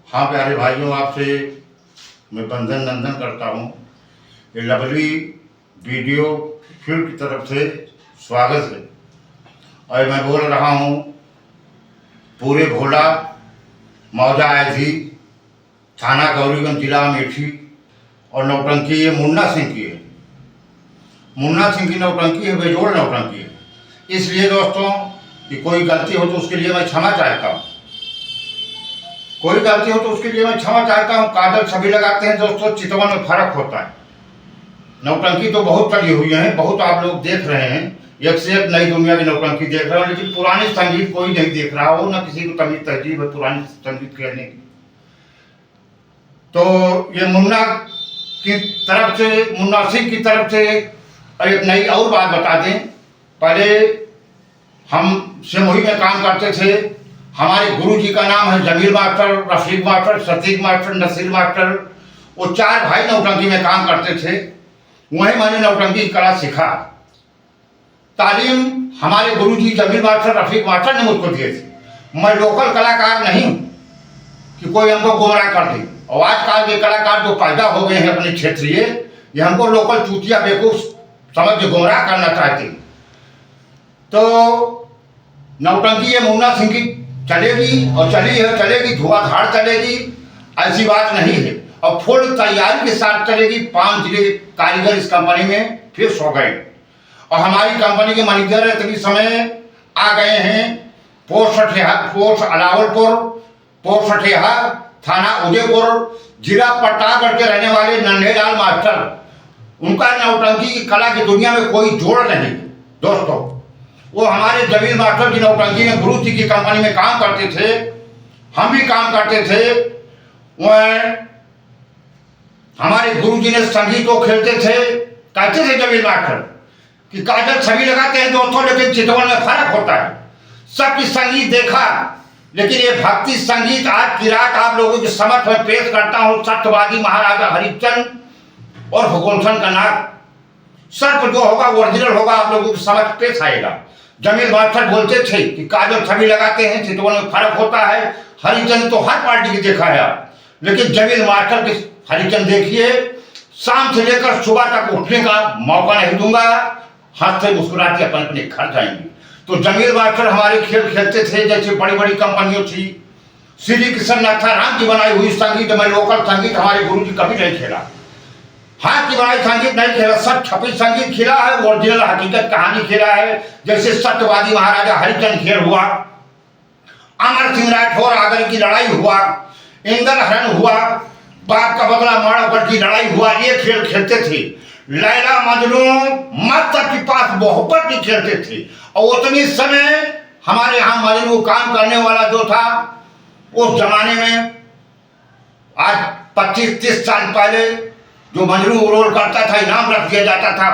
हाँ प्यारे भाइयों, आपसे मैं बंधन नंदन करता हूँ। ये लवली वीडियो फिल्म की तरफ से स्वागत है। और मैं बोल रहा हूँ, पूरे भोला मौजा आई थी, थाना गौरीगंज, जिला अमेठी। और नौटंकी ये मुन्ना सिंह की है। मुन्ना सिंह की नौटंकी है, बेजोड़ नौटंकी है। इसलिए दोस्तों कि कोई गलती हो तो उसके लिए मैं क्षमा चाहता हूँ। कोई गलती हो तो उसके लिए मैं क्षमा चाहता हूँ। काजल सभी लगाते हैं दोस्तों, चितवन में फर्क होता है। नौटंकी तो बहुत चली हुई है, बहुत आप लोग देख रहे हैं, एक से एक नई दुनिया की नौटंकी देख रहे हो। लेकिन पुरानी संगीत कोई नहीं देख रहा हो, ना किसी को तमीज तहजीब है पुरानी संगीत खेलने की। तो ये मुन्ना की तरफ से, मुन्ना सिंह की तरफ से एक नई और बात बता दें। पहले हम सिमोही में काम करते थे। हमारे गुरुजी का नाम है Jamil master, Rafiq master, Satiq master, Nasir master. वो चार भाई नौटंकी में काम करते थे। वहीं मैंने नौटंकी की कला सीखा। तालीम हमारे गुरुजी जमील मास्टर, रफीक मास्टर ने मुझको दिए थे। मैं लोकल कलाकार नहीं कि कोई हमको गुमराह कर दे। और आजकल के कलाकार जो पैदा हो गए हैं अपने क्षेत्रीय, ये हमको लोकल चूतिया बेवकूफ समझ के गुमराह करना चाहते हैं। तो नौटंकी ये मुन्ना सिंह की चलेगी और चली है, चलेगी, धुआंधार चलेगी, ऐसी बात नहीं है। और फुल तैयारी के साथ चलेगी। 5 जिले कारीगर इस कंपनी में फिक्स हो गए। और हमारी कंपनी के मैनेजर इतनी समय आ गए हैं। पोस्ट अलावलपुर, पोस्ट सठेहा, थाना उदयपुर, जिला प्रतापगढ़ के रहने वाले नन्हेलाल मास्टर। उनका नौटंकी की कला की दुनिया में कोई जोड़ नहीं दोस्तों। वो हमारे जमील मास्टर की नौटंकी में गुरु जी की कंपनी में काम करते थे। हम भी काम करते थे। वह हमारे गुरु जी ने संगीत को खेलते थे। कहते थे जमील मास्टर कि काजल सभी लगाते हैं दोस्तों, लेकिन चितवन में फर्क होता है। सबकी संगीत देखा, लेकिन ये भक्ति संगीत आज की रात आप लोगों के समक्ष में पेश करता हूँ। सत्यवादी महाराजा हरिश्चंद्र और गुलशन का नाम सर्प जो होगा ओरिजिनल होगा, आप लोगों के समक्ष पेश आएगा। जमील मास्टर बोलते थे कि काजल सभी लगाते हैं, चितवन में फर्क होता है। हरिचंद तो हर पार्टी की देखा है, लेकिन जमील मास्टर के हरिचंद देखिए, शाम से लेकर सुबह तक उठने का मौका नहीं दूंगा, हंसते मुस्कुराते अपन अपने घर जाएंगे। तो जमील मास्टर हमारे खेल खेलते थे। जैसे बड़ी बड़ी कंपनियों थी, श्री कृष्ण नाथाराम की बनाई हुई संगीत में लोकल संगीत हमारे गुरु जी कभी नहीं खेला। हाथ की बनाई संगीत नहीं खेला, सब छपी संगीत खेला है, ओरिजिनल हकीकत कहानी खेला है। जैसे सत्यवादी महाराजा हरिचंद खेल हुआ, अमर सिंह राठौर आगर की लड़ाई हुआ, इंदल हरण हुआ, बाप का बदला माड़ोगढ़ की लड़ाई हुआ, ये खेल खेलते थे। लैला मजनू मत के पास मोहब्बत भी खेलते थे। और उतनी समय हमारे यहाँ मजनू काम करने वाला जो था, उस जमाने में आज 25-30 साल पहले जो मजनू रोल करता था, इनाम रख दिया जाता था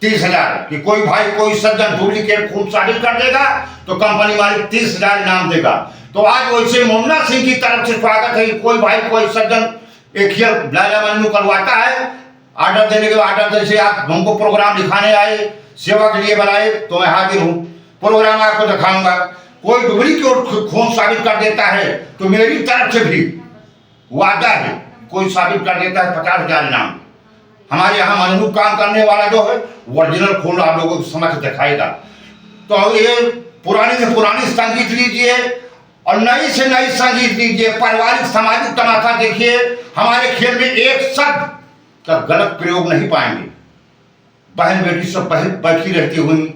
30,000 कि कोई भाई कोई सज्जन डुप्लीकेट खून साबित कर देगा तो कंपनी मालिक 30,000 इनाम देगा। तो आज वैसे मुन्ना सिंह की तरफ से स्वागत है कि कोई भाई कोई सज्जन एक ही लैला मजनू करवाता है, ऑर्डर देने के बाद ऑर्डर से आप हमको प्रोग्राम दिखाने आए, सेवा के लिए बनाए, तो मैं हाजिर हूँ, प्रोग्राम आपको दिखाऊंगा। कोई डुप्लीकेट खून साबित कर देता है तो मेरी तरफ से भी वादा है, कोई साबित कर देता है 50,000 इनाम। हमारे यहाँ मजनू काम करने वाला जो है ओरिजिनल खून आप लोगों को समझ दिखाएगा। तो ये पुरानी से पुरानी संगीत लीजिए और नई से नई संगीत लीजिए। पारिवारिक सामाजिक तमाशा देखिए। हमारे खेल में एक शब्द का गलत प्रयोग नहीं पाएंगे। बहन बेटी सब बैठी रहती हुई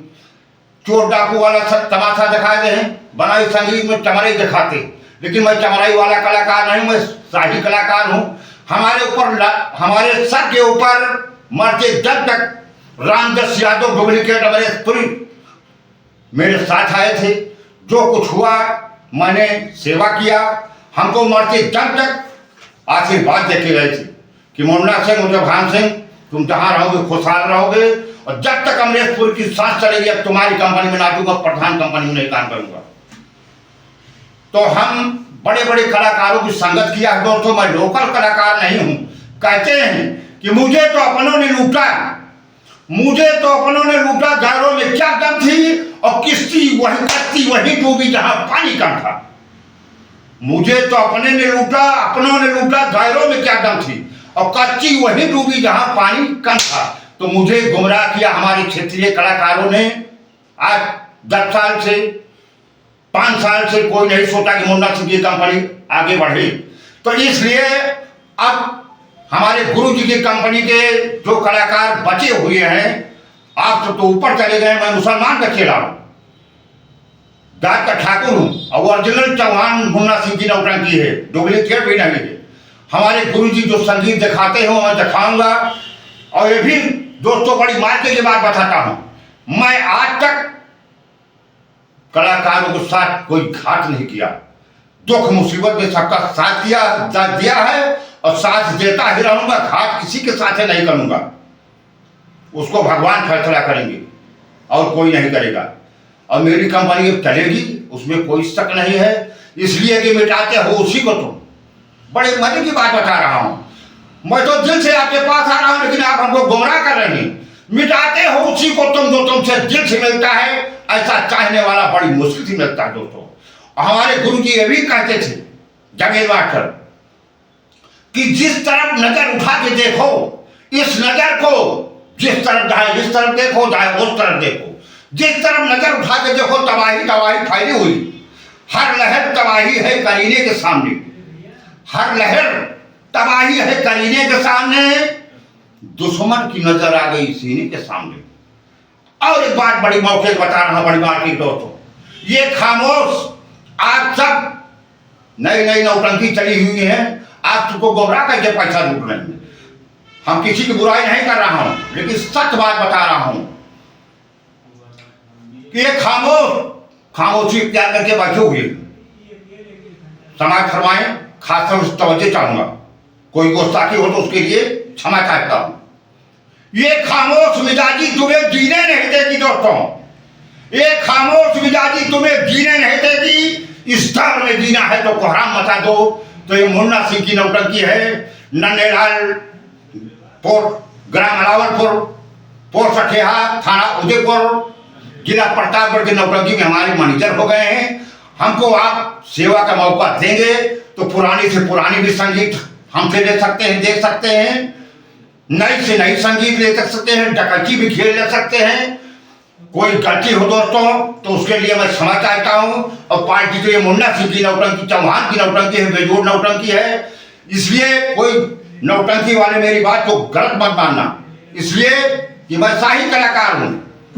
चोर डाकू वाला सब तमाशा दिखाए हैं। बनाई संगीत में चमड़ाई दिखाते, लेकिन मैं चमड़ाई वाला कलाकार नहीं, मैं शाही कलाकार हूँ। हमारे ऊपर, हमारे सर के ऊपर मरते जब तक रामदास यादव डुप्लीकेट अमरेशपुरी मेरे साथ आए थे। जो कुछ हुआ मैंने सेवा किया। हमको मरते जब तक आशीर्वाद देके गए थे कि मुन्ना सिंह, मुझे भान सिंह, तुम जहाँ रहोगे खुशहाल रहोगे, और जब तक अमरेशपुर की सांस चलेगी अब तुम्हारी कंपनी में ना दूंगा, प्रधान कंपनी में नहीं काम करूंगा। तो हम बड़े बड़े कलाकारों की संगत किया है दोस्तों। मैं लोकल कलाकार नहीं हूं। कहते हैं कि मुझे तो अपनों ने लूटा, मुझे तो अपनों ने लूटा, घरों में क्या दम थी और किश्ती वही कश्ती वही डूबी जहां पानी कम था। मुझे तो अपने ने लूटा, अपनों ने लूटा, गैरों में क्या दम थी, और कच्ची वहीं डूबी जहां पानी कम था। तो मुझे गुमराह किया हमारे क्षेत्रीय कलाकारों ने। आज 10 साल से 5 साल से कोई नहीं सोचा कि मुन्ना सिंह की कंपनी आगे बढ़े। तो इसलिए अब हमारे गुरु जी की कंपनी के जो कलाकार बचे हुए हैं, आप तो ऊपर चले गए। मैं मुसलमान का चेला हूं, जात का ठाकुर हूं, और ओरिजिनल चौहान मुन्ना सिंह की नौटंकी है, डुप्लीकेट भी नहीं है। हमारे गुरु जी जो संगीत दिखाते हैं मैं दिखाऊंगा। और ये भी दोस्तों बड़ी मायने की बात बताता हूं, मैं आज तक कलाकारों के साथ कोई घात नहीं किया। दुख मुसीबत में सबका साथ दिया है और साथ देता ही रहूंगा। घात किसी के साथ नहीं करूंगा, उसको भगवान फैसला करेंगे और कोई नहीं करेगा। और मेरी कंपनी चलेगी, उसमें कोई शक नहीं है। इसलिए कि मिटाते हो उसी को तुम। बड़े मजे की बात बता रहा हूं, मैं तो दिल से आपके पास आ रहा हूं, लेकिन आप हमको गुमराह कर रहे हैं। मिटाते हो उसी को तुम जो तुमसे दिल से मिलता है। ऐसा चाहने वाला बड़ी मुश्किल से मिलता है दोस्तों। हमारे गुरु जी ये भी कहते थे जमीर मास्टर, कि जिस तरफ नजर उठा के देखो, इस नजर को जिस तरफ जाए, इस तरफ देखो जाए उस तरफ देखो। जिस तरफ नजर उठा के देखो तबाही तबाही फैली हुई। हर लहर तबाही है करीने के सामने, हर लहर तबाही है करीने के सामने। दुश्मन की नजर आ गई सीने के सामने। और एक बात बड़ी मौके बता रहा हूं, बड़ी बात की दोस्तों, ये खामोश आज सब नई नई नौटंकी चली हुई है। आप तुमको गुमराह करके पैसा लूट रहे हैं। हम किसी की बुराई नहीं कर रहा हूं, लेकिन सच बात बता रहा हूं कि ये खामोशी इख्तियार करके बैठे हुए समाज फरमाएं। खासतौर से तवज्जो चाहूंगा, कोई गुस्ताखी हो तो उसके लिए क्षमा चाहता हूं। ये खामोश मिजाजी तुम्हें जीने नहीं देगी दोस्तों, ये खामोश मिजाजी तुम्हें जीने नहीं देगी। इस दौर में जीना है तो कोहराम मचा दो। तो ये मुन्ना सिंह की नौटंकी है। नन्हेलाल ग्राम अलावलपुर, पोस्ट सठेहा, थाना उदयपुर, जिला प्रतापगढ़ की नौटंकी में हमारे मैनेजर हो गए हैं। हमको आप सेवा का मौका देंगे तो पुरानी से पुरानी भी संगीत हमसे ले सकते हैं, देख सकते हैं। नई से नई संगीत ले सकते हैं, डकैती भी खेल ले सकते हैं। कोई गलती हो दोस्तों तो उसके लिए मैं क्षमा चाहता हूं। और पार्टी तो ये मुन्ना सिंह की नौटंकी, चौहान की नौटंकी है, बेजोड़ नौटंकी है। इसलिए कोई नौटंकी वाले मेरी बात को गलत मत मानना। इसलिए कि मैं शाही कलाकार हूं,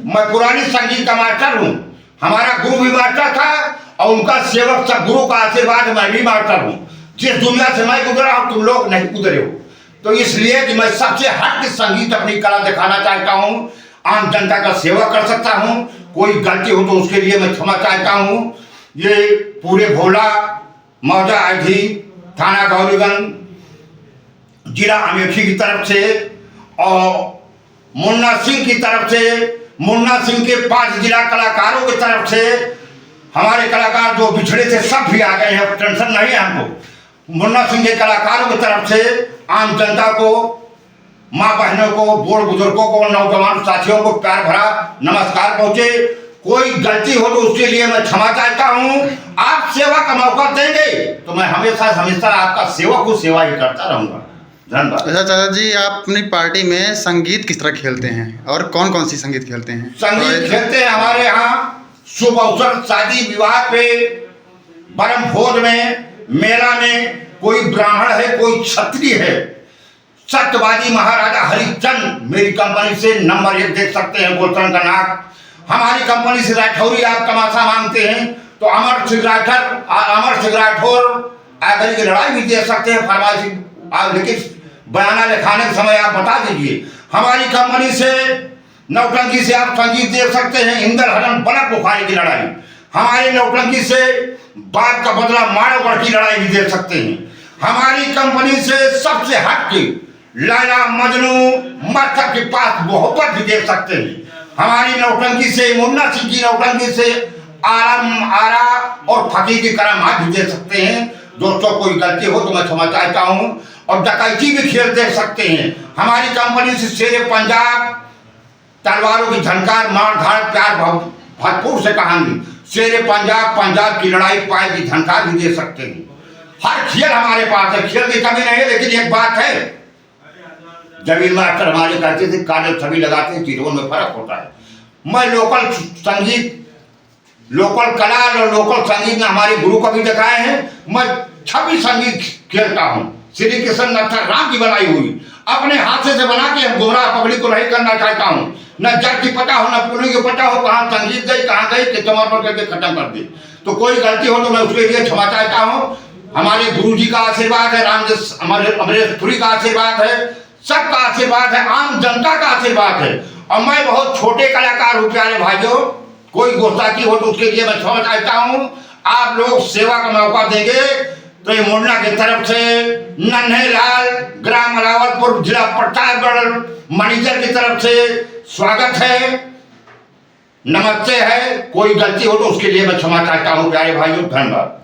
मैं पुरानी संगीत का मास्टर हूं। हमारा गुरु भी मास्टर था और उनका सेवक सब गुरु का आशीर्वाद मैं भी मास्टर हूं। जिस दुनिया से मैं गुजरा हूं तुम लोग नहीं गुजरे हो। तो इसलिए कि मैं सबसे हट के संगीत अपनी कला दिखाना चाहता हूं, आम जनता का सेवा कर सकता हूं। कोई गलती हो तो उसके लिए मैं क्षमा चाहता हूं। ये पूरे भोला, मौजा आधी, थाना गौरीगंज, जिला अमेठी की तरफ से और मुन्ना सिंह की तरफ से, मुन्ना सिंह के 5 जिला कलाकारों की तरफ से, हमारे कलाकार जो बिछड़े थे सब भी आ गए हैं, टेंशन नहीं है हमको। मुन्ना सिंह के कलाकारों की तरफ से आम जनता को, माँ बहनों को, बूढ़ बुजुर्गों को, नौजवान साथियों को प्यार भरा नमस्कार पहुंचे। कोई गलती हो तो उसके लिए मैं क्षमा चाहता हूं। आप सेवा का मौका देंगे तो मैं हमेशा हमेशा आपका सेवक को सेवा ही करता रहूंगा। धन्यवाद। अच्छा चाचा जी, आप अपनी पार्टी में संगीत किस तरह खेलते हैं और कौन कौन सी संगीत खेलते हैं? संगीत खेलते हैं हमारे यहाँ शुभ अवसर, शादी विवाह पे, परम भोज में, मेला में। कोई ब्राह्मण है, कोई क्षत्रिय है, सत्यवादी महाराजा हरिचंद मेरी कंपनी से नंबर 1 देख सकते हैं। गोलचंद का नाक हमारी कंपनी से राठौरी आप तमाशा मांगते हैं तो अमर सिंह राठौर आकर की लड़ाई भी दे सकते हैं। फरमाइश आप लिखित बयाना लिखाने के समय आप बता दीजिए। हमारी कंपनी से नौटंकी से आप संगीत दे सकते हैं। इंदर हरण बनक बुखारी की लड़ाई, हमारी नौटंकी से बाप का बदला मानवगढ़ की लड़ाई भी दे सकते हैं। हमारी कंपनी से सबसे हट के लैला मजनू, मरकब के पास मोहब्बत भी देख सकते हैं। हमारी नौटंकी से, मुन्ना सिंह की नौटंकी से आलम आरा और फकीर की करामात भी दे सकते हैं। दोस्तों कोई गलती हो तो मैं क्षमा चाहता हूं। और डकैती भी खेल देख सकते हैं। हमारी कंपनी से शेरे पंजाब, तलवारों की झनकार, मार धाड़, प्यार भरपूर से कहानी, शेरे पंजाब, पंजाब की लड़ाई, पाए की झनकार भी दे सकते हैं। हर खेल हमारे पास है, खेल की कमी नहीं है। लेकिन एक बात है, जमीन मास्टर हमारे कहते थे कागज सभी लगाते हैं, चीजों में फर्क होता है। मैं लोकल संगीत, लोकल कला और लोकल संगीत में हमारे गुरु को भी दिखाए हैं। मैं छवि संगीत खेलता हूँ, श्री कृष्ण नक्षत्र राम की बनाई हुई, अपने हाथ से बना के हम गुमराह पब्लिक को नहीं करना चाहता हूँ। न जग की पता हो, न पुण्य की पता हो, कहाँ संगीत गई कहाँ गई कि समर्पण करके खत्म कर दी। तो कोई गलती हो तो मैं उसके लिए क्षमा चाहता हूँ। हमारे गुरु जी का आशीर्वाद है, रामदेव हमारे अमरेशपुरी का आशीर्वाद है, सबका आशीर्वाद है, आम जनता का आशीर्वाद है। और मैं बहुत छोटे कलाकार हूँ प्यारे भाइयों, कोई गुस्ताखी हो तो उसके लिए मैं क्षमा चाहता हूँ। आप लोग सेवा का मौका देंगे तो ये मुन्ना की तरफ से नन्हे लाल ग्राम अलावलपुर जिला प्रतापगढ़ मैनेजर की तरफ से स्वागत है, नमस्ते है। कोई गलती हो तो उसके लिए मैं क्षमा चाहता हूँ प्यारे भाइयों, धन्यवाद।